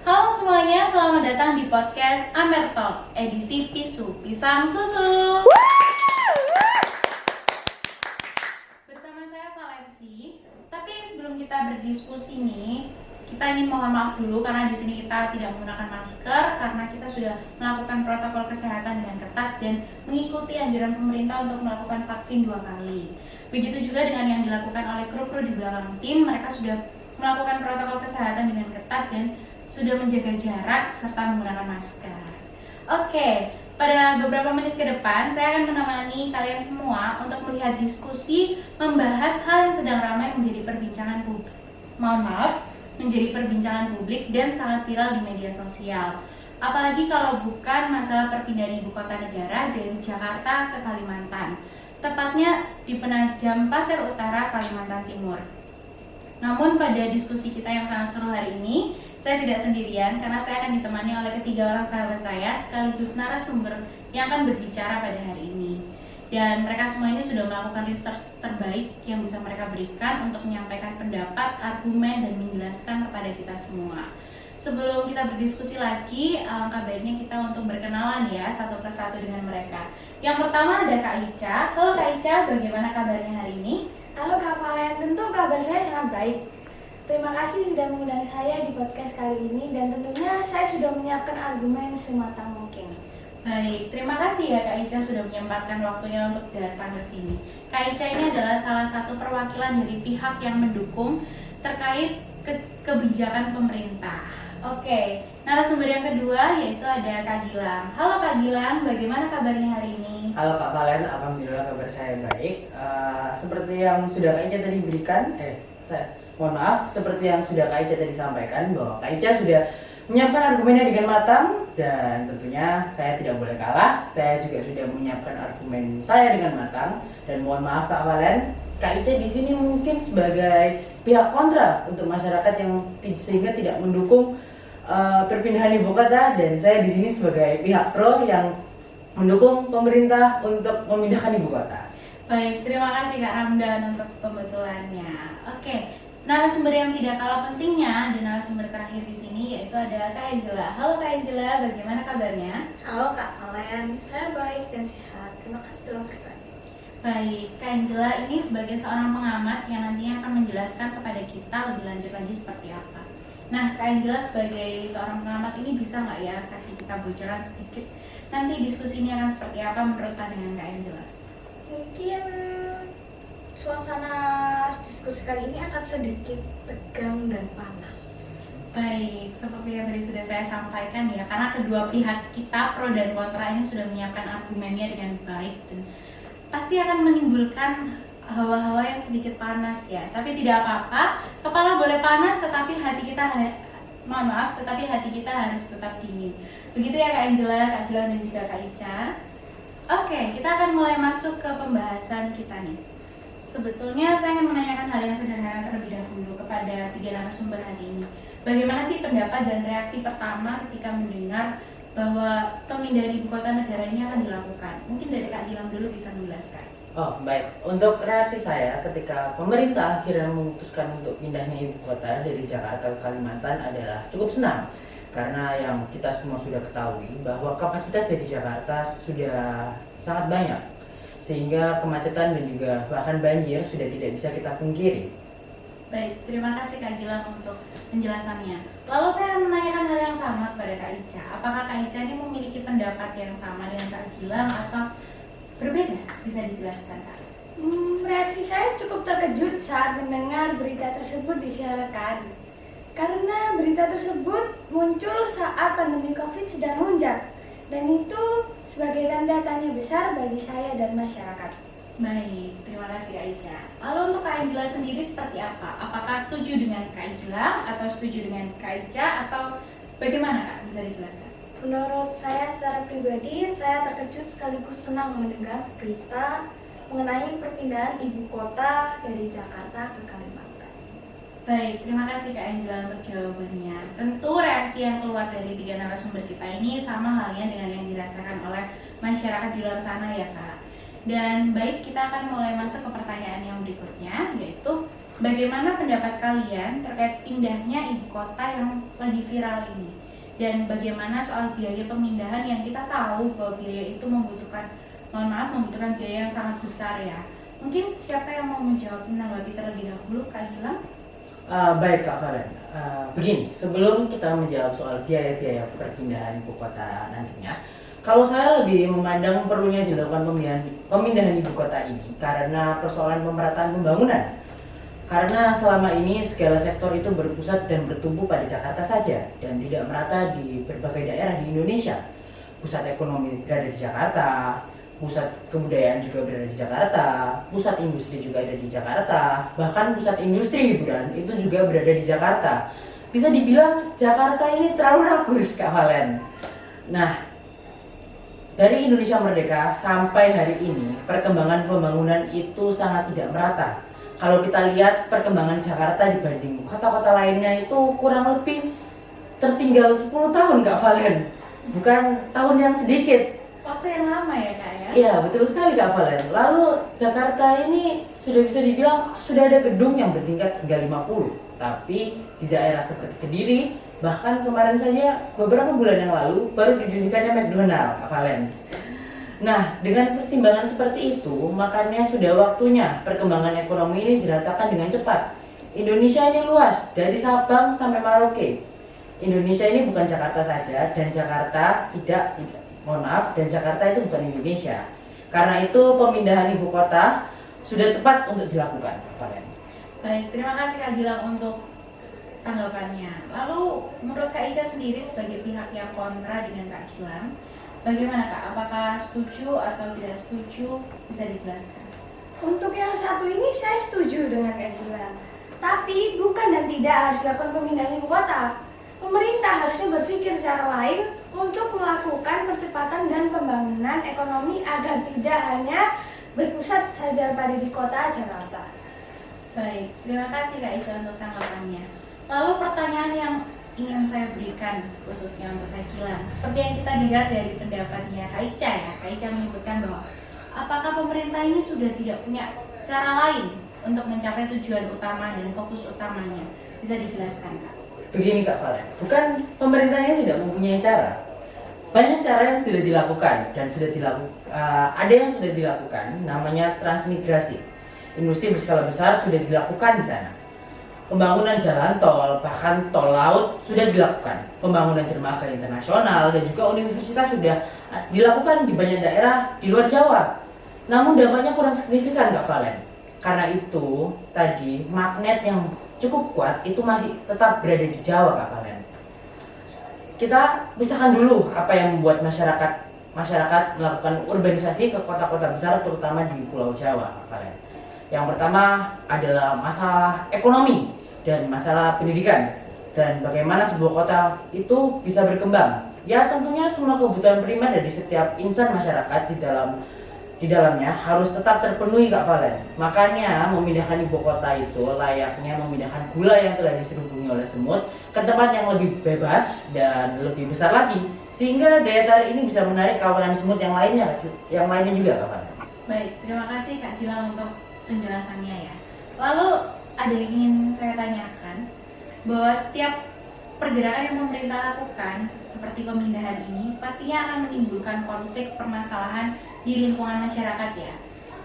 Halo semuanya, selamat datang di podcast Amer Talk, edisi Pisu, Pisang Susu. Bersama saya Valensi. Tapi sebelum kita berdiskusi nih, kita ingin mohon maaf dulu karena di sini kita tidak menggunakan masker karena kita sudah melakukan protokol kesehatan dengan ketat dan mengikuti anjuran pemerintah untuk melakukan vaksin 2 kali. Begitu juga dengan yang dilakukan oleh kru-kru di belakang tim, mereka sudah melakukan protokol kesehatan dengan ketat dan sudah menjaga jarak serta menggunakan masker. Oke, pada beberapa menit ke depan saya akan menemani kalian semua untuk melihat diskusi membahas hal yang sedang ramai menjadi perbincangan publik. Menjadi perbincangan publik dan sangat viral di media sosial. Apalagi kalau bukan masalah perpindahan ibu kota negara dari Jakarta ke Kalimantan, tepatnya di Penajam Pasir Utara, Kalimantan Timur. Namun pada diskusi kita yang sangat seru hari ini, saya tidak sendirian karena saya akan ditemani oleh ketiga orang sahabat saya sekaligus narasumber yang akan berbicara pada hari ini. Dan mereka semua ini sudah melakukan research terbaik yang bisa mereka berikan untuk menyampaikan pendapat, argumen, dan menjelaskan kepada kita semua. Sebelum kita berdiskusi lagi, alangkah baiknya kita untuk berkenalan ya satu persatu dengan mereka. Yang pertama ada Kak Ica. Halo Kak Ica, bagaimana kabarnya hari ini? Halo Kak Valen, tentu kabar saya sangat baik. Terima kasih sudah mengundang saya di podcast kali ini dan tentunya saya sudah menyiapkan argumen sematang mungkin. Baik, terima kasih ya Kak Ica sudah menyempatkan waktunya untuk datang ke sini. Kak Ica ini adalah salah satu perwakilan dari pihak yang mendukung terkait kebijakan pemerintah. Oke, narasumber yang kedua yaitu ada Kak Gilang. Halo Kak Gilang, bagaimana kabarnya hari ini? Halo Kak Valen, alhamdulillah kabar saya baik. Seperti yang sudah Kak Ica tadi berikan, seperti yang sudah Kak Ica tadi sampaikan bahwa Kak Ica sudah menyiapkan argumennya dengan matang dan tentunya saya tidak boleh kalah. Saya juga sudah menyiapkan argumen saya dengan matang dan mohon maaf Kak Valen, Kak Ica di sini mungkin sebagai pihak kontra untuk masyarakat yang sehingga tidak mendukung perpindahan ibu kota dan saya di sini sebagai pihak pro yang mendukung pemerintah untuk memindahkan ibu kota. Baik, terima kasih Kak Ramdan untuk pembetulannya. Oke, narasumber yang tidak kalah pentingnya dan narasumber terakhir di sini yaitu ada Kak Angela. Halo Kak Angela, bagaimana kabarnya? Halo Kak Valen, saya baik dan sehat. Terima kasih telah bertanya. Baik, Kak Angela ini sebagai seorang pengamat yang nantinya akan menjelaskan kepada kita lebih lanjut lagi seperti apa. Nah, Kak Angela sebagai seorang pengamat ini bisa nggak ya kasih kita bocoran sedikit nanti diskusi ini akan seperti apa menurut pandangan Kak Angela? Mungkin suasana diskusi kali ini akan sedikit tegang dan panas. Baik, seperti yang tadi sudah saya sampaikan ya, karena kedua pihak kita pro dan kontra ini sudah menyiapkan argumennya dengan baik dan pasti akan menimbulkan hawa-hawa yang sedikit panas ya. Tapi tidak apa-apa, kepala boleh panas tetapi hati kita harus tetap dingin. Begitu ya Kak Angela, Kak Gilang dan juga Kak Ica. Oke, kita akan mulai masuk ke pembahasan kita nih. Sebetulnya saya ingin menanyakan hal yang sederhana terlebih dahulu kepada tiga narasumber hari ini. Bagaimana sih pendapat dan reaksi pertama ketika mendengar bahwa pemindahan ibu kota negara ini akan dilakukan? Mungkin dari Kak Gilang dulu bisa menjelaskan. Oh baik, untuk reaksi saya ketika pemerintah akhirnya memutuskan untuk pindahnya ibu kota dari Jakarta ke Kalimantan adalah cukup senang. Karena yang kita semua sudah ketahui bahwa kapasitas dari Jakarta sudah sangat banyak, sehingga kemacetan dan juga bahkan banjir sudah tidak bisa kita pungkiri. Baik, terima kasih Kak Gilang untuk penjelasannya. Lalu saya akan menanyakan hal yang sama kepada Kak Ica. Apakah Kak Ica ini memiliki pendapat yang sama dengan Kak Gilang atau berbeda? Bisa dijelaskan Kak? Reaksi saya cukup terkejut saat mendengar berita tersebut disiarkan. Karena berita tersebut muncul saat pandemi COVID sedang melonjak. Dan itu sebagai tanda tanya besar bagi saya dan masyarakat. Baik, terima kasih Kak Ica. Lalu untuk Kak Angela sendiri seperti apa? Apakah setuju dengan Kak Gilang atau setuju dengan Kak Ica atau bagaimana Kak? Bisa dijelaskan? Menurut saya secara pribadi, saya terkejut sekaligus senang mendengar berita mengenai perpindahan ibu kota dari Jakarta ke Kalimantan. Baik, terima kasih Kak Angela untuk jawabannya. Tentu reaksi yang keluar dari tiga narasumber kita ini sama halnya dengan yang dirasakan oleh masyarakat di luar sana ya Kak. Dan baik, kita akan mulai masuk ke pertanyaan yang berikutnya, yaitu bagaimana pendapat kalian terkait pindahnya ibu kota yang lagi viral ini? Dan bagaimana soal biaya pemindahan yang kita tahu bahwa biaya itu membutuhkan biaya yang sangat besar ya. Mungkin siapa yang mau menjawab menanggapi terlebih dahulu, Kak Gilang? Baik Kak Valen, begini, sebelum kita menjawab soal biaya-biaya perpindahan ibu kota nantinya, kalau saya lebih memandang perlunya dilakukan pemindahan ibu kota ini karena persoalan pemerataan pembangunan. Karena selama ini segala sektor itu berpusat dan bertumbuh pada Jakarta saja dan tidak merata di berbagai daerah di Indonesia. Pusat ekonomi berada di Jakarta, pusat kebudayaan juga berada di Jakarta, pusat industri juga ada di Jakarta, bahkan pusat industri hiburan itu juga berada di Jakarta. Bisa dibilang Jakarta ini terlalu rakus, Kak Valen. Nah, dari Indonesia Merdeka sampai hari ini, perkembangan pembangunan itu sangat tidak merata. Kalau kita lihat perkembangan Jakarta dibanding kota-kota lainnya itu kurang lebih tertinggal 10 tahun, Kak Valen. Bukan tahun yang sedikit. Waktu yang lama ya, Kak ya? Iya, betul sekali Kak Valen. Lalu Jakarta ini sudah bisa dibilang sudah ada gedung yang bertingkat hingga 50. Tapi di daerah seperti Kediri, bahkan kemarin saja beberapa bulan yang lalu baru didirikannya McDonald, Kak Valen. Nah, dengan pertimbangan seperti itu, makanya sudah waktunya perkembangan ekonomi ini diratakan dengan cepat. Indonesia ini luas, dari Sabang sampai Merauke. Indonesia ini bukan Jakarta saja, dan Jakarta dan Jakarta itu bukan Indonesia. Karena itu pemindahan ibu kota sudah tepat untuk dilakukan, Pak. Baik, terima kasih Kak Gilang untuk tanggapannya. Lalu menurut Kak Ica sendiri sebagai pihak yang kontra dengan Kak Gilang, bagaimana Kak? Apakah setuju atau tidak setuju? Bisa dijelaskan. Untuk yang satu ini saya setuju dengan Kak Gilang. Tapi bukan dan tidak harus dilakukan pemindahan ibu kota. Pemerintah harusnya berpikir secara lain untuk melakukan percepatan dan pembangunan ekonomi agar tidak hanya berpusat saja pada di kota Jakarta. Baik, terima kasih Kak Ica untuk tanggapannya. Lalu pertanyaan yang ingin saya berikan khususnya untuk Kak Gilang, seperti yang kita dengar dari pendapatnya Kak Ica ya, Kak Ica menyebutkan bahwa apakah pemerintah ini sudah tidak punya cara lain untuk mencapai tujuan utama dan fokus utamanya? Bisa dijelaskan Kak? Begini Kak Valen, bukan pemerintahnya tidak mempunyai cara. Banyak cara yang sudah dilakukan dan ada yang sudah dilakukan, namanya transmigrasi. Industri berskala besar sudah dilakukan di sana. Pembangunan jalan tol, bahkan tol laut sudah dilakukan. Pembangunan dermaga internasional dan juga universitas sudah dilakukan di banyak daerah di luar Jawa. Namun dampaknya kurang signifikan Kak Valen. Karena itu tadi magnet yang cukup kuat itu masih tetap berada di Jawa Kak Valen. Kita pisahkan dulu apa yang membuat masyarakat melakukan urbanisasi ke kota-kota besar terutama di Pulau Jawa Kak Valen. Yang pertama adalah masalah ekonomi dan masalah pendidikan dan bagaimana sebuah kota itu bisa berkembang. Ya tentunya semua kebutuhan primer dari setiap insan masyarakat di dalamnya harus tetap terpenuhi Kak Valen. Makanya memindahkan ibu kota itu layaknya memindahkan gula yang telah diserubungi oleh semut ke tempat yang lebih bebas dan lebih besar lagi sehingga daya tarik ini bisa menarik kawanan semut yang lainnya juga Kak Valen. Baik, terima kasih Kak Gilang untuk penjelasannya ya. Lalu ada yang ingin saya tanyakan bahwa setiap pergerakan yang pemerintah lakukan seperti pemindahan ini pastinya akan menimbulkan konflik permasalahan di lingkungan masyarakat ya.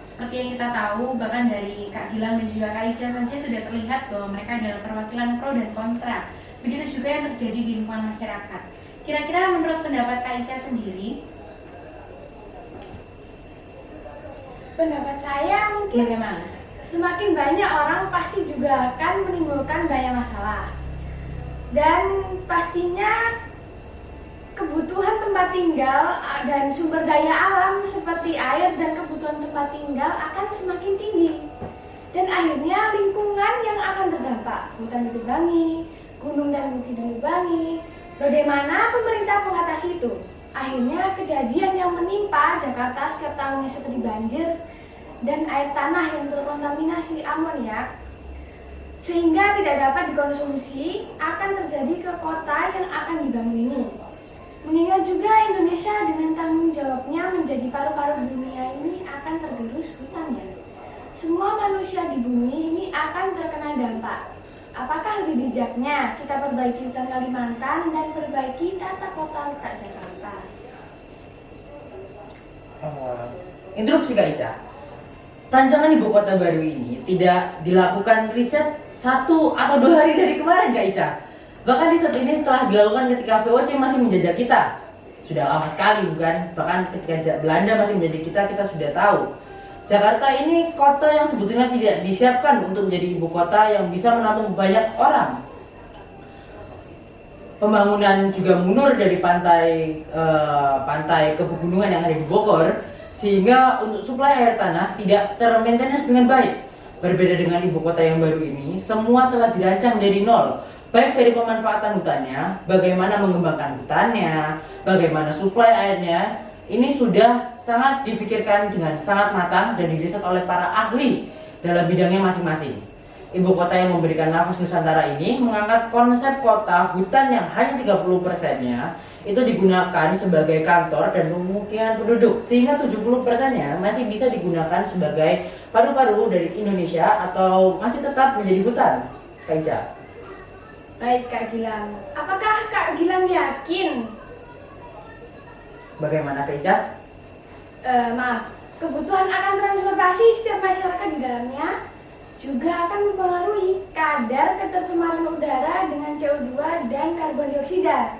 Seperti yang kita tahu bahkan dari Kak Gilang dan juga Kak Ica saja sudah terlihat bahwa mereka adalah perwakilan pro dan kontra. Begitu juga yang terjadi di lingkungan masyarakat. Kira-kira menurut pendapat Kak Ica sendiri, Pendapat saya mungkin bagaimana? semakin banyak orang pasti juga akan menimbulkan banyak masalah. Dan pastinya kebutuhan tempat tinggal dan sumber daya alam seperti air dan kebutuhan tempat tinggal akan semakin tinggi. Dan akhirnya lingkungan yang akan terdampak, hutan ditebangi, gunung dan bukit ditebangi. Bagaimana pemerintah mengatasi itu? Akhirnya kejadian yang menimpa Jakarta setiap tahunnya seperti banjir dan air tanah yang terkontaminasi amoniak sehingga tidak dapat dikonsumsi akan terjadi ke kota yang akan dibangun ini. Mengingat juga Indonesia dengan tanggung jawabnya menjadi paru-paru dunia ini akan tergerus hutannya. semua manusia di bumi ini akan terkena dampak. Apakah lebih bijaknya kita perbaiki hutan Kalimantan dan perbaiki tata kota letak Jakarta? Interupsi Kak Ica. Rancangan ibu kota baru ini tidak dilakukan riset 1 atau 2 hari dari kemarin Kak Ica. Bahkan riset ini telah dilakukan ketika VOC masih menjajah kita. Sudah lama sekali bukan? Bahkan ketika Belanda masih menjajah kita, kita sudah tahu. Jakarta ini kota yang sebetulnya tidak disiapkan untuk menjadi ibu kota yang bisa menampung banyak orang. Pembangunan juga mundur dari pantai ke pegunungan yang ada di Bogor, sehingga untuk suplai air tanah tidak termaintenance dengan baik. Berbeda dengan ibu kota yang baru ini, semua telah dirancang dari nol. Baik dari pemanfaatan hutannya, bagaimana mengembangkan hutannya, bagaimana suplai airnya, ini sudah sangat difikirkan dengan sangat matang dan diriset oleh para ahli dalam bidangnya masing-masing. Ibu kota yang memberikan nafas Nusantara ini mengangkat konsep kota hutan yang hanya 30%-nya itu digunakan sebagai kantor dan pemukiman penduduk, sehingga 70%-nya masih bisa digunakan sebagai paru-paru dari Indonesia atau masih tetap menjadi hutan. Kak Ica. Baik Kak Gilang, apakah Kak Gilang yakin? Bagaimana Kak Ica? Maaf, kebutuhan akan transportasi setiap masyarakat di dalamnya juga akan mempengaruhi kadar ketercemaran udara dengan CO2 dan karbon dioksida.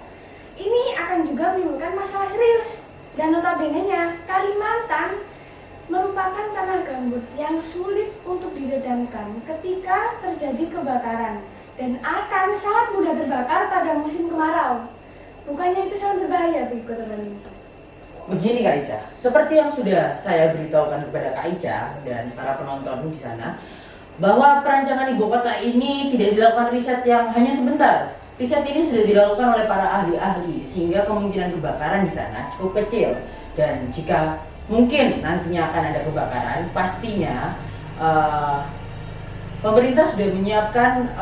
Ini akan juga menimbulkan masalah serius. Dan notabene-nya, Kalimantan merupakan tanah gambut yang sulit untuk diredamkan ketika terjadi kebakaran dan akan sangat mudah terbakar pada musim kemarau. Bukannya itu sangat berbahaya bagi kota Kalimantan? Begini Kak Ica, seperti yang sudah saya beritahukan kepada Kak Ica dan para penonton di sana, bahwa perancangan ibu kota ini tidak dilakukan riset yang hanya sebentar. Riset ini sudah dilakukan oleh para ahli-ahli, sehingga kemungkinan kebakaran di sana cukup kecil. Dan jika mungkin nantinya akan ada kebakaran, pastinya pemerintah sudah menyiapkan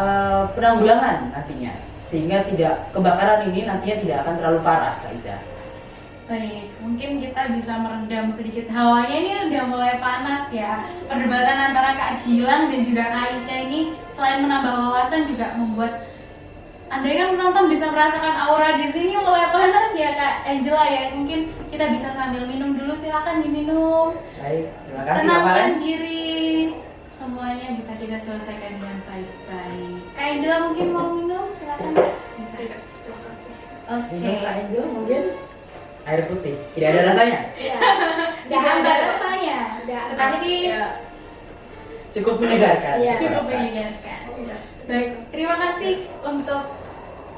penanggulangan nantinya, sehingga kebakaran ini nantinya tidak akan terlalu parah Kak Ica. Baik, mungkin kita bisa meredam sedikit hawanya, ini udah mulai panas ya. Perdebatan antara Kak Gilang dan juga Kak Ica ini selain menambah wawasan juga membuat andai kan penonton bisa merasakan aura di sini mulai panas ya Kak Angela ya. Mungkin kita bisa sambil minum dulu, silakan diminum. Baik, terima kasih Kak Tenangkan Valen. diri. Semuanya bisa kita selesaikan dengan baik-baik. Kak Angela mungkin mau minum, silakan Kak. Bisa. Terima kasih. Oke. Minum Kak Angel mungkin air putih, tidak ada rasanya. Ya, Tidak ada rasanya, Tidak. tetapi Cukup menyegarkan. Iya. cukup menyegarkan. Baik, terima kasih untuk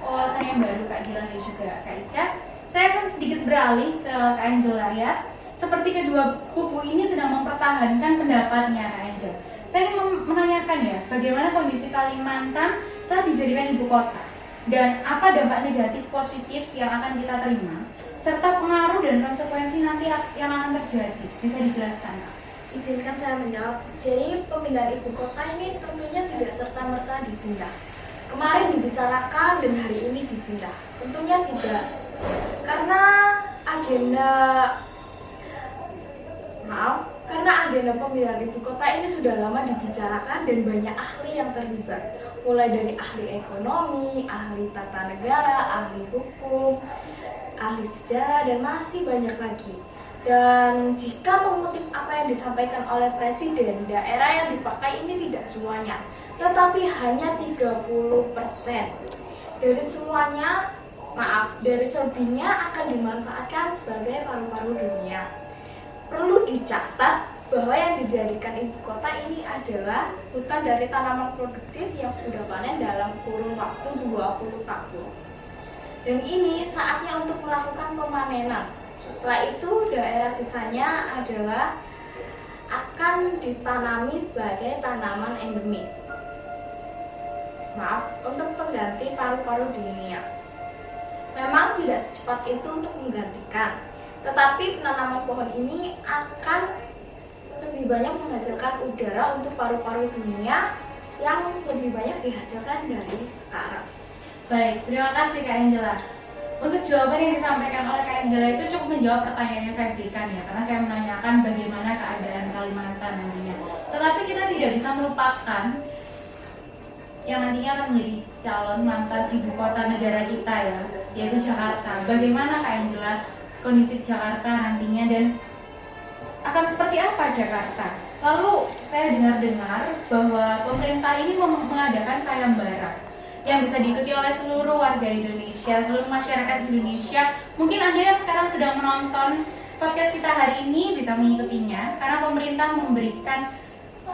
wawasan yang baru Kak Gilang dan juga Kak Ica. Saya akan sedikit beralih ke Kak Angela ya. Seperti kedua kubu ini sedang mempertahankan pendapatnya Kak Angela. Saya ingin menanyakan ya, bagaimana kondisi Kalimantan saat dijadikan ibu kota? Dan apa dampak negatif positif yang akan kita terima? Serta pengaruh dan konsekuensi nanti yang akan terjadi. Bisa dijelaskan Kak? Izinkan saya menjawab. Jadi pemindahan ibu kota ini tentunya tidak serta-merta dipindah. Kemarin dibicarakan dan hari ini dipindah. Tentunya tidak. Karena agenda pemindahan ibu kota ini sudah lama dibicarakan dan banyak ahli yang terlibat. Mulai dari ahli ekonomi, ahli tata negara, ahli hukum, ahli sejarah, dan masih banyak lagi. Dan jika mengutip apa yang disampaikan oleh Presiden, daerah yang dipakai ini tidak semuanya, tetapi hanya 30%. Dari selebihnya akan dimanfaatkan sebagai paru-paru dunia. Perlu dicatat bahwa yang dijadikan ibu kota ini adalah hutan dari tanaman produktif yang sudah panen dalam kurun waktu 20 tahun. Dan ini saatnya untuk melakukan pemanenan. Setelah itu daerah sisanya adalah akan ditanami sebagai tanaman endemik. Untuk pengganti paru-paru dunia. Memang tidak secepat itu untuk menggantikan, tetapi penanaman pohon ini akan lebih banyak menghasilkan udara untuk paru-paru dunia yang lebih banyak dihasilkan dari sekarang. Baik, terima kasih Kak Angela. Untuk jawaban yang disampaikan oleh Kak Angela itu cukup menjawab pertanyaan yang saya berikan ya, karena saya menanyakan bagaimana keadaan Kalimantan nantinya. Tetapi kita tidak bisa melupakan yang nantinya akan menjadi calon mantan ibu kota negara kita ya, yaitu Jakarta. Bagaimana Kak Angela kondisi Jakarta nantinya dan akan seperti apa Jakarta? Lalu saya dengar-dengar bahwa pemerintah ini mengadakan sayembara yang bisa diikuti oleh seluruh warga Indonesia, seluruh masyarakat Indonesia. Mungkin Anda yang sekarang sedang menonton podcast kita hari ini bisa mengikutinya karena pemerintah memberikan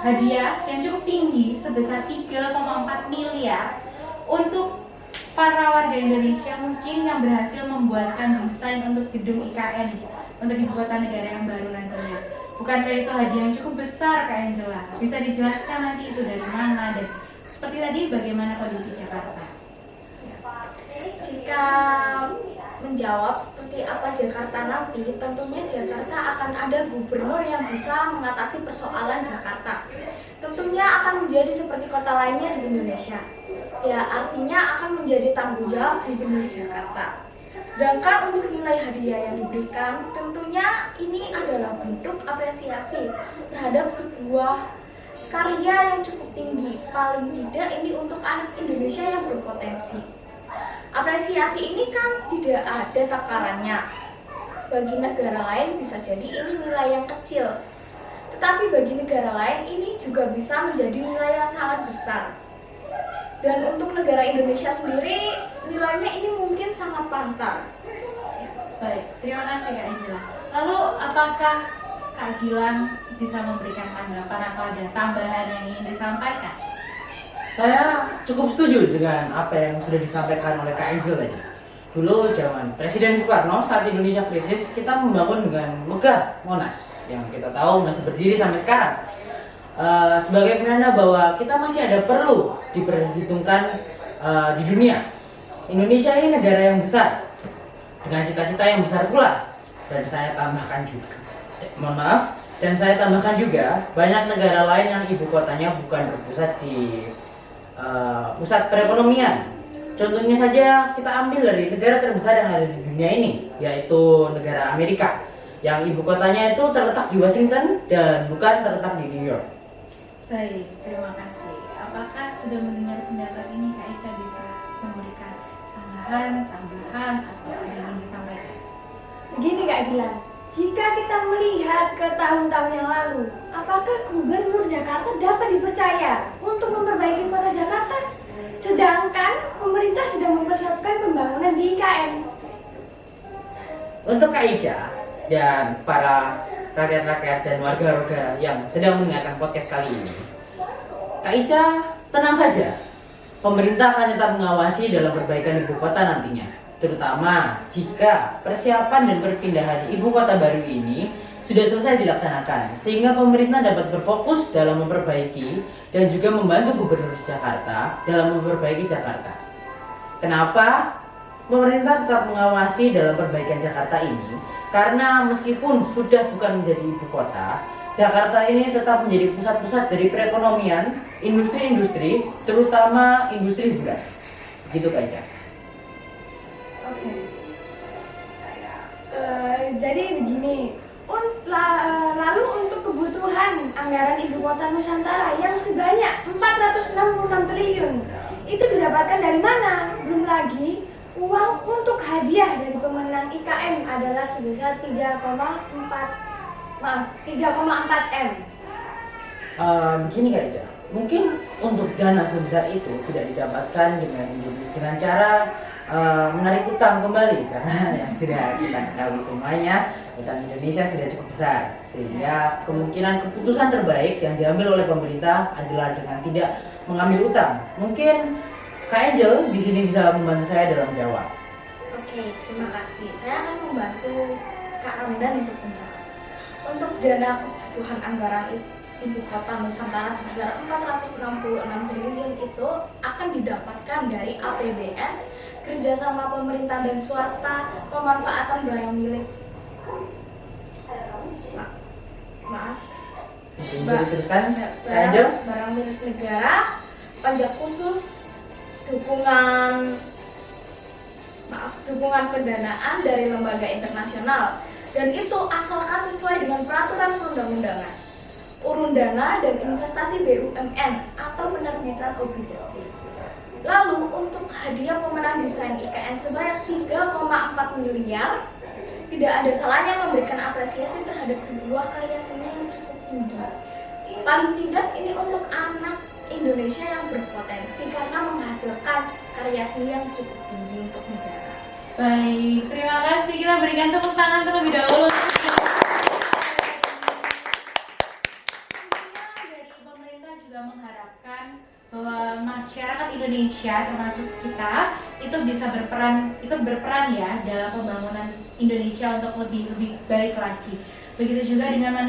hadiah yang cukup tinggi sebesar 3,4 miliar untuk para warga Indonesia mungkin yang berhasil membuatkan desain untuk gedung IKN untuk ibu kota negara yang baru nantinya. Bukankah itu hadiah yang cukup besar Kak Angela? Bisa dijelaskan nanti itu dari mana dan seperti tadi bagaimana kondisi Jakarta? Jika menjawab seperti apa Jakarta nanti, tentunya Jakarta akan ada gubernur yang bisa mengatasi persoalan Jakarta. Tentunya akan menjadi seperti kota lainnya di Indonesia. Ya, artinya akan menjadi tanggung jawab gubernur Jakarta. Sedangkan untuk nilai hadiah yang diberikan, tentunya ini adalah bentuk apresiasi terhadap sebuah karya yang cukup tinggi. Paling tidak ini untuk anak Indonesia yang berpotensi. Apresiasi ini kan tidak ada takarannya. Bagi negara lain bisa jadi ini nilai yang kecil, tetapi bagi negara lain ini juga bisa menjadi nilai yang sangat besar. Dan untuk negara Indonesia sendiri nilainya ini mungkin sangat pantar. Baik, terima kasih Kak Angela. Lalu apakah Kak Gilang bisa memberikan tanggapan atau ada tambahan yang ingin disampaikan? Saya cukup setuju dengan apa yang sudah disampaikan oleh Kak Angel tadi. Dulu zaman Presiden Soekarno saat Indonesia krisis, kita membangun dengan megah Monas yang kita tahu masih berdiri sampai sekarang. Sebagai penanda bahwa kita masih ada perlu diperhitungkan di dunia. Indonesia ini negara yang besar dengan cita-cita yang besar pula. Dan saya tambahkan juga, dan saya tambahkan juga banyak negara lain yang ibu kotanya bukan berpusat di pusat perekonomian. Contohnya saja kita ambil dari negara terbesar yang ada di dunia ini, yaitu negara Amerika, yang ibu kotanya itu terletak di Washington dan bukan terletak di New York. Baik, terima kasih. Apakah sudah mendengar pendapat ini Kak Ica bisa memberikan sanggahan, tambahan, atau ada yang ingin disampaikan? Begini Kak Gilang, jika kita melihat ke tahun-tahun yang lalu, apakah Gubernur Jakarta dapat dipercaya untuk memperbaiki kota Jakarta? Sedangkan pemerintah sedang mempersiapkan pembangunan di IKN. Untuk Kak Ica dan para rakyat-rakyat dan warga-warga yang sedang mendengarkan podcast kali ini, Kak Ica tenang saja. Pemerintah akan tetap mengawasi dalam perbaikan ibu kota nantinya, terutama jika persiapan dan perpindahan ibu kota baru ini sudah selesai dilaksanakan, sehingga pemerintah dapat berfokus dalam memperbaiki dan juga membantu Gubernur Jakarta dalam memperbaiki Jakarta. Kenapa pemerintah tetap mengawasi dalam perbaikan Jakarta ini? Karena meskipun sudah bukan menjadi ibu kota, Jakarta ini tetap menjadi pusat-pusat dari perekonomian, industri-industri, terutama industri hiburan. Gitu Kak Ica. Oke. Jadi begini, lalu untuk kebutuhan anggaran ibu kota Nusantara yang sebanyak 466 triliun itu didapatkan dari mana? Belum lagi uang untuk hadiah dari pemenang IKN adalah sebesar 3,4 M. Begini Kak Ica, mungkin untuk dana sebesar itu tidak didapatkan dengan cara menarik utang kembali, karena yang sudah kita ketahui semuanya, utang Indonesia sudah cukup besar, sehingga kemungkinan keputusan terbaik yang diambil oleh pemerintah adalah dengan tidak mengambil utang. Mungkin Kak Angel di sini bisa membantu saya dalam jawab. Oke, terima kasih. Saya akan membantu Kak Ramdan untuk menjawab. Untuk dana kebutuhan anggaran ibu kota Nusantara sebesar 466 triliun itu akan didapatkan dari APBN, kerjasama pemerintah dan swasta, pemanfaatan barang milik. Maaf. Mungkin bisa diteruskan Kak Angel? Barang milik negara, pajak khusus, dukungan, maaf dukungan pendanaan dari lembaga internasional, dan itu asalkan sesuai dengan peraturan perundang-undangan, urun dana dan investasi BUMN atau penerbitan obligasi. Lalu untuk hadiah pemenang desain IKN sebanyak 3,4 miliar, tidak ada salahnya memberikan apresiasi terhadap sebuah karya seni yang cukup tinggi. Paling tidak ini untuk anak Indonesia yang berpotensi karena menghasilkan karya seni yang cukup tinggi untuk negara. Baik, terima kasih. Kita berikan tepuk tangan terlebih dahulu. Dari pemerintah juga mengharapkan bahwa masyarakat Indonesia termasuk kita itu bisa ikut berperan ya dalam pembangunan Indonesia untuk lebih baik lagi. Begitu juga dengan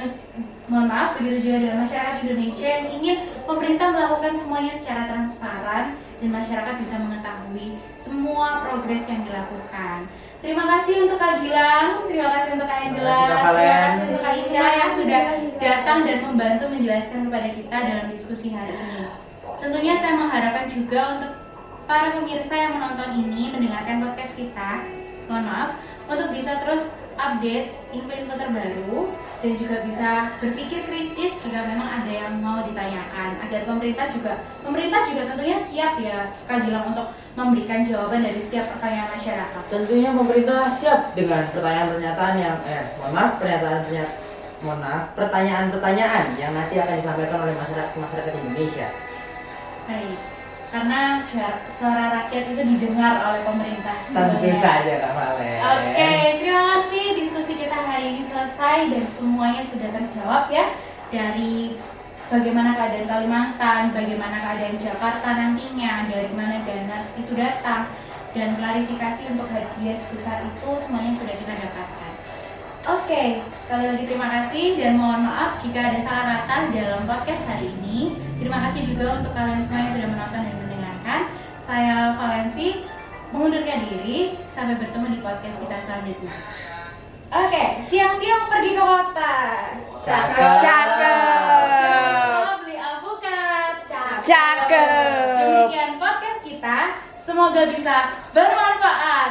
begitu juga dengan masyarakat Indonesia yang ingin pemerintah melakukan semuanya secara transparan dan masyarakat bisa mengetahui semua progres yang dilakukan. Terima kasih untuk Kak Gilang, terima kasih untuk Kak Angela, terima kasih untuk Kak Ica yang sudah datang dan membantu menjelaskan kepada kita dalam diskusi hari ini. Tentunya saya mengharapkan juga untuk para pemirsa yang menonton ini, mendengarkan podcast kita, untuk bisa terus update info-info terbaru dan juga bisa berpikir kritis jika memang ada yang mau ditanyakan, agar pemerintah juga tentunya siap ya Kak Gilang untuk memberikan jawaban dari setiap pertanyaan masyarakat. Tentunya pemerintah siap dengan pertanyaan-pertanyaan yang nanti akan disampaikan oleh masyarakat Indonesia. Baik, karena suara rakyat itu didengar oleh pemerintah Tentu sebenarnya. saja Kak Valen. Oke, terima kasih. Diskusi kita hari ini selesai dan semuanya sudah terjawab ya. Dari bagaimana keadaan Kalimantan, bagaimana keadaan Jakarta nantinya, dari mana dana itu datang, dan klarifikasi untuk hadiah sebesar itu semuanya sudah kita dapatkan. Oke, sekali lagi terima kasih dan mohon maaf jika ada salah kata dalam podcast hari ini. Terima kasih juga untuk kalian semua yang sudah menonton dan mendengarkan. Saya Valensi mengundurkan diri. Sampai bertemu di podcast kita selanjutnya. Oke, siang-siang pergi ke kota. Cakep. Jangan lupa beli alpukat. Cakep. Demikian podcast kita. Semoga bisa bermanfaat.